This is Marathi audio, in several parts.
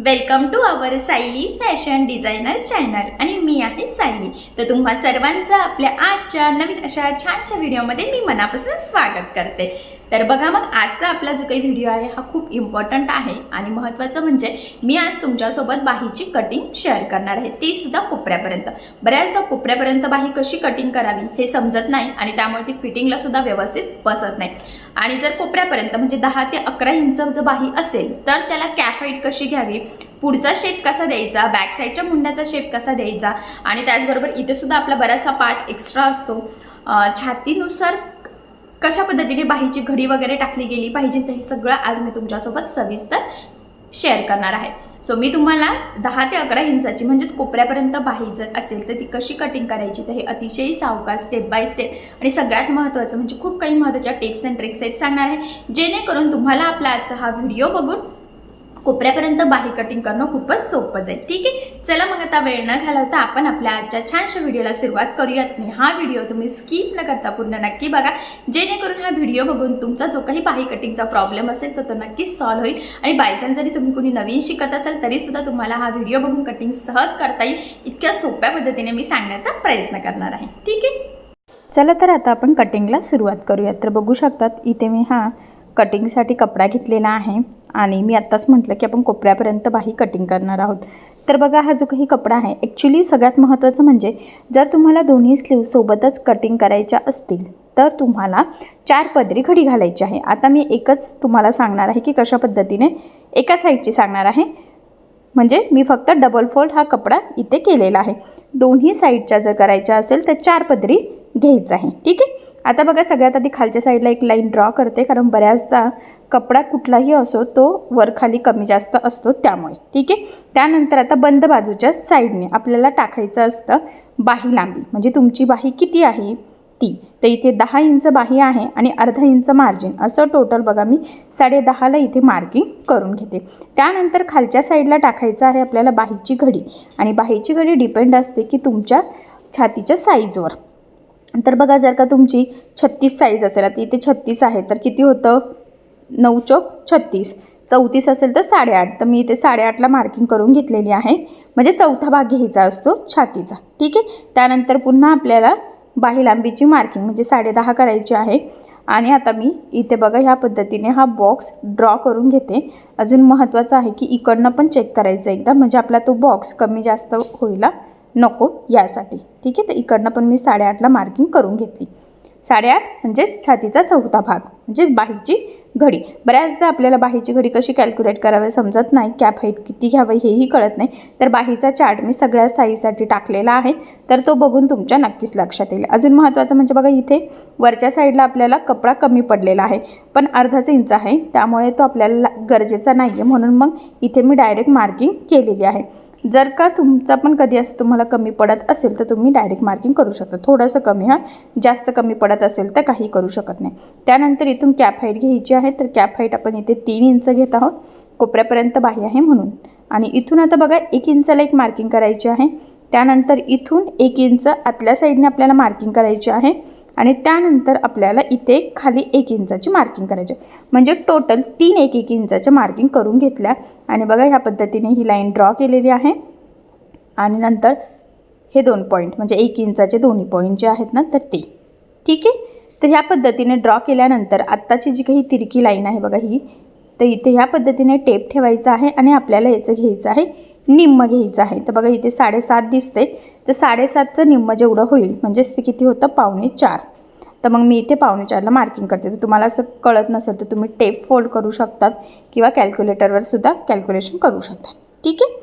Welcome to our Sayali fashion designer channel आणि मी आहे सायली। तर तुम्हा सर्वांचं आपल्या आजच्या नवीन अशा छानशा व्हिडिओमध्ये मी मनापासून स्वागत करते। तर बघा मग आजचा आपला जो काही व्हिडिओ आहे हा खूप इम्पॉर्टंट आहे आणि महत्त्वाचं म्हणजे मी आज तुमच्यासोबत बाहीची कटिंग शेअर करणार आहे, ती सुद्धा कोपऱ्यापर्यंत। बऱ्याचदा कोपऱ्यापर्यंत बाही कशी कटिंग करावी हे समजत नाही आणि त्यामुळे ती फिटिंगला सुद्धा व्यवस्थित बसत नाही। आणि जर कोपऱ्यापर्यंत म्हणजे 10 ते 11 इंच जर बाही असेल तर त्याला कॅफ हाईट कशी घ्यावी, पुढचा शेप कसा द्यायचा, बॅक साईडच्या मुंड्याचा शेप कसा द्यायचा आणि त्याचबरोबर इथे सुद्धा आपला बराचसा पार्ट एक्स्ट्रा असतो। छातीनुसार कशा पद्धतीने बाहीची घडी वगैरे टाकली गेली पाहिजे ते सगळं आज मी तुमच्यासोबत सविस्तर शेअर करणार आहे। सो मी तुम्हाला 10 ते 11 इंचाची म्हणजेच कोपऱ्यापर्यंत बाही जर असेल तर ती कशी कटिंग करायची तर हे अतिशय सावकाश स्टेप बाय स्टेप आणि सगळ्यात महत्त्वाचं म्हणजे खूप काही महत्त्वाच्या टिप्स अँड ट्रिक्स आहेत सांगणार आहे, जेणेकरून तुम्हाला आपला आजचा हा व्हिडिओ बघून कोपऱ्यापर्यंत बाही कटिंग करणं खूपच सोपं जाईल। ठीक आहे, चला मग आता वेळ न घालवता आपण आपल्या आजच्या छानशा व्हिडिओला सुरुवात करूयात। आणि हा व्हिडिओ तुम्ही स्किप न करता पूर्ण नक्की बघा, जेणेकरून हा व्हिडिओ बघून तुमचा जो काही बाही कटिंगचा प्रॉब्लेम असेल तर तो नक्कीच सॉल्व्ह होईल। आणि बायचान्स जरी तुम्ही कोणी नवीन शिकत असाल तरी सुद्धा तुम्हाला हा व्हिडिओ बघून कटिंग सहज करता येईल, इतक्या सोप्या पद्धतीने मी सांगण्याचा प्रयत्न करणार आहे। ठीक आहे, चला तर आता आपण कटिंगला सुरुवात करूयात। तर बघू शकतात इथे मी हा कटिंगसाठी कपडा घेतलेला आहे आणि मी आत्ताच म्हटलं की आपण कोपऱ्यापर्यंत बाही कटिंग करणार आहोत। तर बघा हा जो काही कपडा आहे ॲक्च्युली सगळ्यात महत्त्वाचं म्हणजे जर तुम्हाला दोन्ही स्लीव सोबतच कटिंग करायच्या असतील तर तुम्हाला 4 पदरी घडी घालायची आहे। आता मी एकच तुम्हाला सांगणार आहे की कशा पद्धतीने एका साईडची सांगणार आहे, म्हणजे मी फक्त डबल फोल्ड हा कपडा इथे केलेला आहे। दोन्ही साईडच्या जर करायच्या असेल तर 4 पदरी घ्यायचं आहे। ठीक आहे, आता बघा सगळ्यात आधी खालच्या साईडला एक लाईन ड्रॉ करते, कारण बऱ्याचदा कपडा कुठलाही असो तो वर खाली कमी जास्त असतो त्यामुळे। ठीक आहे, त्यानंतर आता बंद बाजूच्या साईडने आपल्याला टाकायचं असतं बाही लांबी, म्हणजे तुमची बाही किती आहे ती। तर इथे 10 इंच बाही आहे आणि अर्धा इंच मार्जिन, असं टोटल बघा मी 10.5ला इथे मार्किंग करून घेते। त्यानंतर खालच्या साईडला टाकायचं आहे आपल्याला बाहीची घडी, आणि बाहीची घडी डिपेंड असते की तुमच्या छातीच्या साईजवर। तर बघा जर का तुमची 36 साईज असेल, आता इथे 36 आहे तर किती होतं 9 चौक 36, 34 असेल तर 8.5, तर मी इथे 8.5ला मार्किंग करून घेतलेली आहे, म्हणजे चौथा भाग घ्यायचा असतो छातीचा। ठीक आहे, त्यानंतर पुन्हा आपल्याला बाही लांबीची मार्किंग म्हणजे 10.5 करायची आहे। आणि आता मी इथे बघा ह्या पद्धतीने हा बॉक्स ड्रॉ करून घेते। अजून महत्त्वाचं आहे की इकडनं पण चेक करायचं एकदा, म्हणजे आपला तो बॉक्स कमी जास्त होईला नको यासाठी। ठीक आहे, तर इकडनं पण मी 8.5ला मार्किंग करून घेतली। 8.5 म्हणजेच छातीचा चौथा भाग म्हणजे बाहीची घडी। बऱ्याचदा आपल्याला बाहीची घडी कशी कॅल्क्युलेट करावी समजत नाही, कॅप हाईट किती घ्यावं हेही कळत नाही, तर बाहीचा चार्ट मी सगळ्या साईजसाठी टाकलेला आहे, तर तो बघून तुमच्या नक्कीच लक्षात येईल। अजून महत्त्वाचं म्हणजे बघा इथे वरच्या साईडला आपल्याला कपडा कमी पडलेला आहे, पण अर्धाच इंच आहे, त्यामुळे तो आपल्याला गरजेचा नाही आहे, म्हणून मग इथे मी डायरेक्ट मार्किंग केलेली आहे। जर का तुमचा पण कधी असं तुम्हाला कमी पडत असेल तर तुम्ही डायरेक्ट मार्किंग करू शकता, थोडंसं कमी, जास्त कमी पडत असेल तर काही करू शकत नाही। त्यानंतर इथून कॅप हाईट घ्यायची आहे, तर कॅप हाईट आपण इथे 3 इंच घेत आहोत, कोपऱ्यापर्यंत बाही आहे म्हणून। आणि इथून आता बघा 1 इंचाला एक मार्किंग करायची आहे, त्यानंतर इथून 1 इंच आतल्या साईडने आपल्याला मार्किंग करायची आहे, आणि त्यानंतर आपल्याला इथे खाली 1 इंचाची मार्किंग करायची, म्हणजे टोटल 3 1 इंचाच्या मार्किंग करून घेतल्या। आणि बघा ह्या पद्धतीने ही लाईन ड्रॉ केलेली आहे, आणि नंतर हे 2 पॉईंट म्हणजे 1 इंचाचे दोन्ही पॉईंट जे आहेत ना तर ते। ठीक आहे, तर ह्या पद्धतीने ड्रॉ केल्यानंतर आत्ताची जी काही तिरकी लाईन आहे बघा ही, तर इथे ह्या पद्धतीने टेप ठेवायचा आहे आणि आपल्याला याचं घ्यायचं आहे निम्म घ्यायचं आहे। तर बघा इथे 7.5 दिसते, तर 7.5चं निम्म जेवढं होईल म्हणजेच ते किती होतं 3.25, तर मग मी इथे 3.25ला मार्किंग करते। जर तुम्हाला असं कळत नसेल तर तुम्ही टेप फोल्ड करू शकतात किंवा कॅल्क्युलेटरवर सुद्धा कॅल्क्युलेशन करू शकता। ठीक आहे,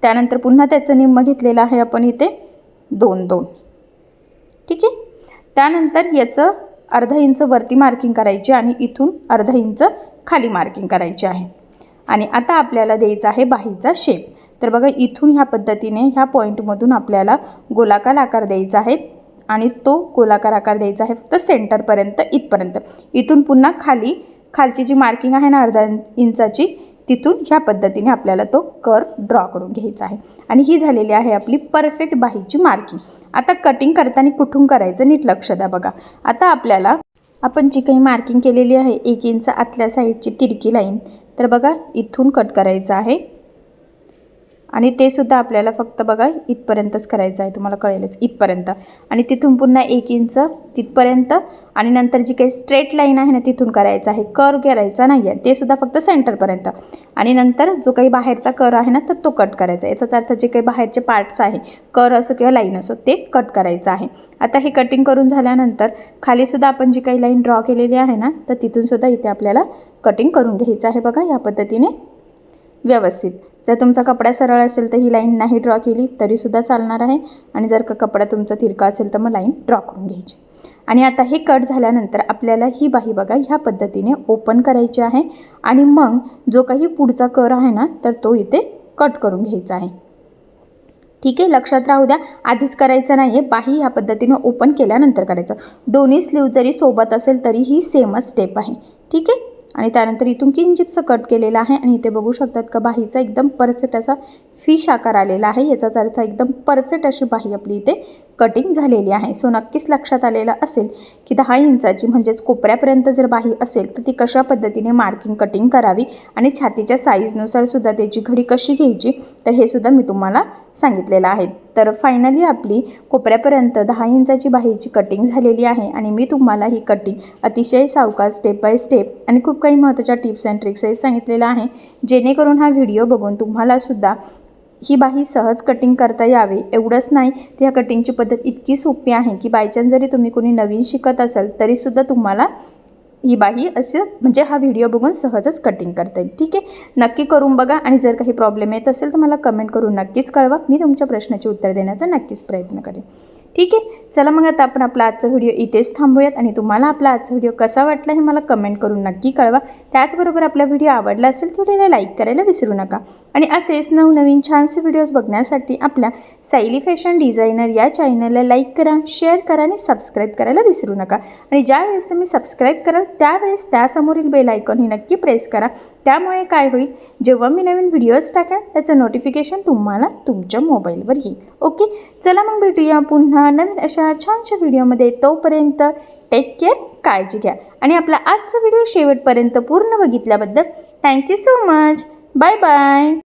त्यानंतर पुन्हा त्याचं निम्म घेतलेलं आहे आपण इथे 2.2। ठीक आहे, त्यानंतर याचं अर्धा इंच वरती मार्किंग करायची आणि इथून अर्धा इंच खाली मार्किंग करायची आहे। आणि आता आपल्याला द्यायचा आहे बाहीचा शेप। तर बघा इथून ह्या पद्धतीने ह्या पॉईंटमधून आपल्याला गोलाकार आकार द्यायचा आहे, आणि तो गोलाकार आकार द्यायचा आहे फक्त सेंटरपर्यंत इथपर्यंत। इथून पुन्हा खालची जी मार्किंग आहे ना अर्धा इंचाची, तिथून ह्या पद्धतीने आपल्याला तो कर्व ड्रॉ करून घ्यायचा आहे। आणि ही झालेली आहे आपली परफेक्ट बाहीची मार्किंग। आता कटिंग करताना कुठून करायचं नीट लक्ष द्या बघा। आता आपल्याला आपण जी काही मार्किंग केलेली आहे 1 इंच आतल्या साईडची तिरकी लाईन, तर बघा इथून कट करायचं आहे आणि ते सुद्धा आपल्याला फक्त बघा इथपर्यंतच करायचं आहे, तुम्हाला कळेलच इथपर्यंत. आणि तिथून पुन्हा 1 इंच तिथपर्यंत आणि नंतर जी काही स्ट्रेट लाईन आहे ना तिथून करायचं आहे, कर्व करायचा नाही आहे, ते सुद्धा फक्त सेंटरपर्यंत. आणि नंतर जो काही बाहेरचा कर आहे ना तर तो कट करायचा. याचाच अर्थ जे काही बाहेरचे पार्ट्स आहे, कर असो किंवा लाईन असो, ते कट करायचं आहे. आता हे कटिंग करून झाल्यानंतर खालीसुद्धा आपण जी काही लाईन ड्रॉ केलेली आहे ना तर तिथूनसुद्धा इथे आपल्याला कटिंग करून घ्यायचं आहे बघा ह्या पद्धतीने व्यवस्थित. जर तुमचा कपडा सरळ असेल तर ही लाईन नाही ड्रॉ केली तरीसुद्धा चालणार आहे, आणि जर का कपडा तुमचा तिरका असेल तर मग लाईन ड्रॉ करून घ्यायची. आणि आता हे कट झाल्यानंतर आपल्याला ही बाही बघा ह्या पद्धतीने ओपन करायची आहे, आणि मग जो काही पुढचा कर आहे ना तर तो इथे कट करून घ्यायचा आहे. ठीक आहे, लक्षात राहू द्या, आधीच करायचं नाही आहे, बाही ह्या पद्धतीने ओपन केल्यानंतर करायचं. दोन्ही स्लीव जरी सोबत असेल तरी ही सेमच स्टेप आहे. ठीक आहे, आणि त्यानंतर इथून किंचितसं कट केलेलं आहे, आणि इथे बघू शकतात का बाहीचा एकदम परफेक्ट असा फिश आकार आलेला आहे. याचाच अर्थ एकदम परफेक्ट अशी बाही आपली इथे कटिंग झालेली आहे. सो नक्कीच लक्षात आलेलं असेल की 10 इंचाची म्हणजेच कोपऱ्यापर्यंत जर बाही असेल तर ती कशा पद्धतीने मार्किंग कटिंग करावी, आणि छातीच्या साईजनुसार सुद्धा त्याची घडी कशी घ्यायची तर हे सुद्धा मी तुम्हाला सांगितलेलं आहे. तर फायनली आपली कोपऱ्यापर्यंत 10 इंचाची बाहीची कटिंग झालेली आहे, आणि मी तुम्हाला ही कटिंग अतिशय सावकाश स्टेप बाय स्टेप आणि खूप काही महत्त्वाच्या टिप्स अँड ट्रिक्सही सांगितलेलं आहे, जेणेकरून हा व्हिडिओ बघून तुम्हालासुद्धा ही बाही सहज कटिंग करता यावे. एवढंच नाही, तर ह्या कटिंगची पद्धत इतकी सोपी आहे की बायचान्स जरी तुम्ही कोणी नवीन शिकत असाल तरीसुद्धा तुम्हाला ही बाही असं म्हणजे हा व्हिडिओ बघून सहजच कटिंग करता येईल. ठीक आहे, नक्की करून बघा, आणि जर काही प्रॉब्लेम येत असेल तर मला कमेंट करून नक्कीच कळवा. मी तुमच्या प्रश्नाचे उत्तर देण्याचा नक्कीच प्रयत्न करेन. ठीक आहे, चला मग आता आपण आपला आजचा व्हिडिओ इथेच थांबूयात, आणि तुम्हाला आपला आजचा व्हिडिओ कसा वाटला हे मला कमेंट करून नक्की कळवा. त्याचबरोबर आपला व्हिडिओ आवडला असेल तर व्हिडिओला लाईक करायला विसरू नका, आणि असेच नवनवीन छानसे व्हिडिओज बघण्यासाठी आपल्या सायली फॅशन डिझायनर या चॅनलला लाईक करा, शेअर करा आणि सबस्क्राईब करायला विसरू नका. आणि ज्यावेळेस तुम्ही सबस्क्राईब कराल त्यावेळेस त्यासमोरील बेल आयकॉन ही नक्की प्रेस करा. त्यामुळे काय होईल, जेव्हा मी नवीन व्हिडिओज टाकेन त्याचं नोटिफिकेशन तुम्हाला तुमच्या मोबाईलवर येईल. ओके, चला मग भेटूया पुन्हा नवीन अशा छानशा व्हिडिओमध्ये. तोपर्यंत टेक केअर, काळजी घ्या, आणि आपला आजचा व्हिडिओ शेवटपर्यंत पूर्ण बघितल्याबद्दल thank you so much. Bye bye.